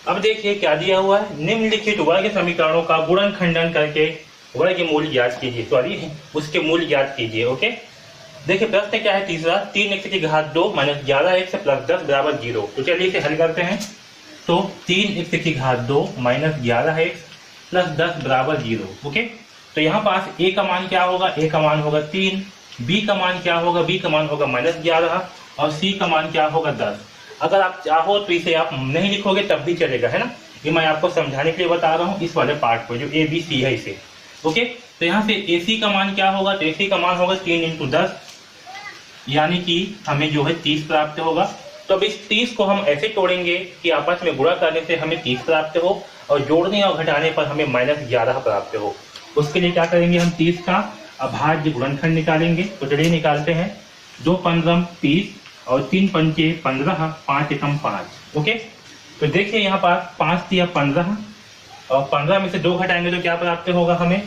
अब देखिए क्या दिया हुआ है, निम्नलिखित वर्ग समीकरणों का गुणन खंडन करके वर्ग मूल्य ज्ञात कीजिए, सॉरी उसके मूल्य ज्ञात कीजिए। ओके, देखिए प्रश्न क्या है तीसरा, 3x की घात 2 माइनस 11x प्लस 10 बराबर 0। तो चलिए इसे हल करते हैं। तो 3x की घात 2 माइनस 11x प्लस 10 बराबर 0। ओके, तो यहाँ पास a का मान क्या होगा, a का मान होगा 3, b का मान क्या होगा, b का मान होगा माइनस 11 और c का मान क्या होगा 10। अगर आप चाहो तो इसे आप नहीं लिखोगे तब भी चलेगा, है ना। ये मैं आपको समझाने के लिए बता रहा हूँ इस वाले पार्ट को, जो a b c है इसे। ओके, तो यहाँ से ac का मान क्या होगा, तो ac का मान होगा 3 इंटू 10, यानी कि हमें जो है 30 प्राप्त होगा। तो अब इस 30 को हम ऐसे तोड़ेंगे कि आपस में गुणा करने से हमें 30 प्राप्त हो और जोड़ने और घटाने पर हमें माइनस 11 प्राप्त हो। उसके लिए क्या करेंगे, हम 30 का अभाज्य गुणनखंड निकालेंगे। तो चलिए निकालते हैं। 2 पंद्रह 30 और 3 पंचे 15, 5 एकम 5। ओके, तो देखिए यहाँ पास 5 दिया 15 और 15 में से 2 घटाएंगे तो क्या प्राप्त होगा, हमें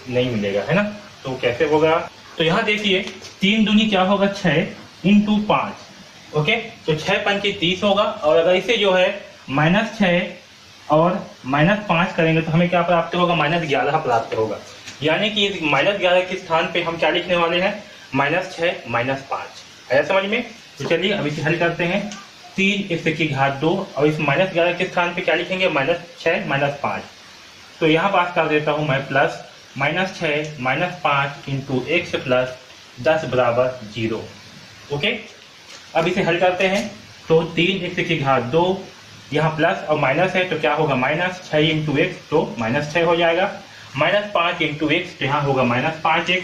नहीं मिलेगा, है ना। तो कैसे होगा, तो यहाँ देखिए 3 दूनी क्या होगा 6 इंटू 5। ओके, तो 6 पंचे 30 होगा और अगर इसे जो है -6 और -5 करेंगे तो हमें क्या प्राप्त होगा, -11 प्राप्त होगा। यानी कि -11 के स्थान पे हम क्या लिखने वाले हैं, -6 -5। आया समझ में। तो चलिए अब इसे हल करते हैं। 3x की घात 2 और इस -11 के स्थान पे क्या लिखेंगे, -6 -5। तो यहाँ पास कर देता हूँ मैं प्लस -6 -5 इंटू एक्स प्लस 10 बराबर 0। ओके, अब इसे हल करते हैं। तो 3x की घात 2, यहाँ प्लस और माइनस है तो क्या होगा, -6 इंटू एक्स तो -6 हो जाएगा, -5 इंटू एक्स तो यहाँ होगा -5x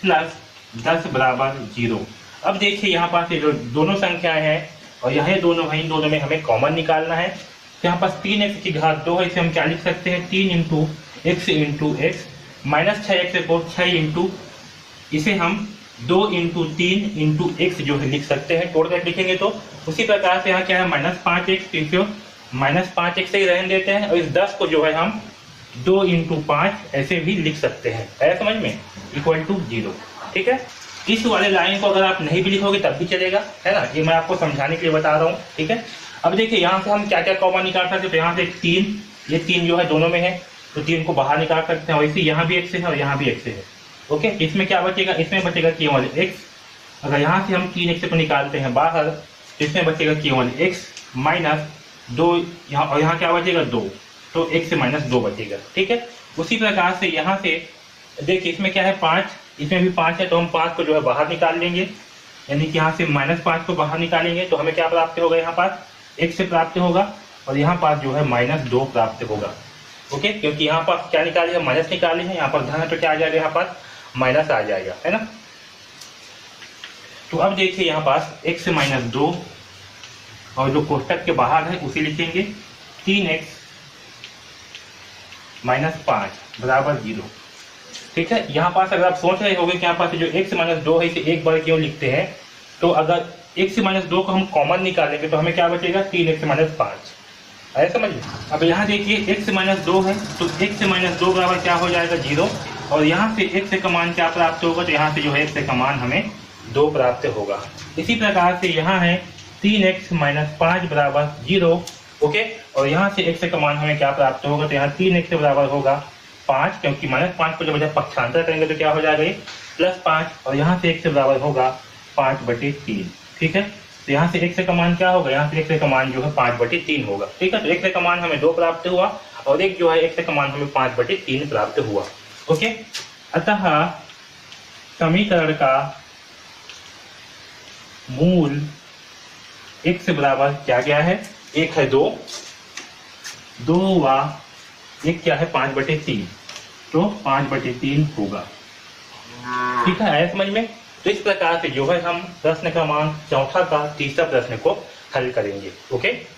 प्लस 10 बराबर 0। अब देखिए यहाँ पास ये जो दोनों संख्याएं हैं और यहाँ दोनों है, इन दोनों में हमें कॉमन निकालना है। तो यहाँ पास 3x की घात 2 है, इसे हम क्या लिख सकते हैं, 3 इंटू एक्स -6x को 6 इंटू, इसे हम 2 इंटू 3 इंटू एक्स जो है लिख सकते हैं, तोड़ कर लिखेंगे तो। उसी प्रकार से यहाँ क्या है, -5x, इसे -5x से ही रहने देते हैं और इस 10 को जो है हम 2 इंटू 5 ऐसे भी लिख सकते हैं, है समझ में, इक्वल टू 0। ठीक है, इस वाले लाइन को अगर आप नहीं भी लिखोगे तब भी चलेगा, है ना। ये मैं आपको समझाने के लिए बता रहा हूँ। ठीक है, अब देखिए यहाँ से हम क्या क्या कॉमन निकाल सकते हैं। तो यहाँ से 3, ये 3 जो है दोनों में है तो 3 को बाहर निकाल सकते हैं। वैसे यहाँ भी x है और यहाँ भी x है। ओके, इसमें क्या बचेगा, इसमें बचेगा केवल x। अगर यहाँ से हम 3x को निकालते हैं बाहर तो इसमें बचेगा केवल x -2, यहाँ और यहाँ क्या बचेगा 2, तो x से -2 बचेगा। ठीक है, उसी प्रकार से यहाँ से देखिए इसमें क्या है 5, इसमें भी 5 है तो हम 5 को जो है बाहर निकाल लेंगे, यानी कि यहाँ से -5 को बाहर निकालेंगे तो हमें क्या प्राप्त होगा, यहाँ पास x से प्राप्त होगा और यहाँ पास जो है -2 प्राप्त होगा। ओके, क्योंकि यहाँ पास क्या निकाले हैं, माइनस निकाले हैं, यहाँ पर धन है तो क्या आ जाएगा, यहाँ पास माइनस आ जाएगा, है ना। तो अब देखिए यहाँ पास x से -2 और जो कोष्टक के बाहर है उसे लिखेंगे 3x -5 बराबर 0। ठीक है, यहाँ पास अगर आप सोच रहे होंगे कि यहाँ पास जो x से -2 है इसे एक बार क्यों लिखते हैं, तो अगर x से -2 को हम कॉमन निकालेंगे तो हमें क्या बचेगा, 3x से -5। आया समझ में। अब यहाँ देखिए x से -2 है तो x से -2 बराबर क्या हो जाएगा, 0। और यहाँ से x का मान क्या प्राप्त होगा, तो यहाँ से जो है x का मान हमें 2 प्राप्त होगा। इसी प्रकार से यहाँ है 3x -5 बराबर 0। ओके, और यहाँ से x का मान हमें क्या प्राप्त होगा, तो यहाँ 3x बराबर होगा 5, क्योंकि -5 को जब पक्षांतर करेंगे तो क्या हो जाएगा, ये +5 और यहाँ से x बराबर होगा 5/3। ठीक है, तो यहाँ से x का मान क्या होगा, यहाँ से x का मान जो है 5/3 होगा। ठीक है, तो x का मान हमें 2 प्राप्त हुआ और एक जो है x का मान हमें 5/3 प्राप्त हुआ। ओके, अतः समीकरण का मूल x बराबर क्या क्या है, एक है 2 व एक क्या है 5/3, तो 5/3 होगा। ठीक है, आया समझ में। तो इस प्रकार से जो है हम प्रश्न क्रमांक 4 का तीसरा प्रश्न को हल करेंगे। ओके।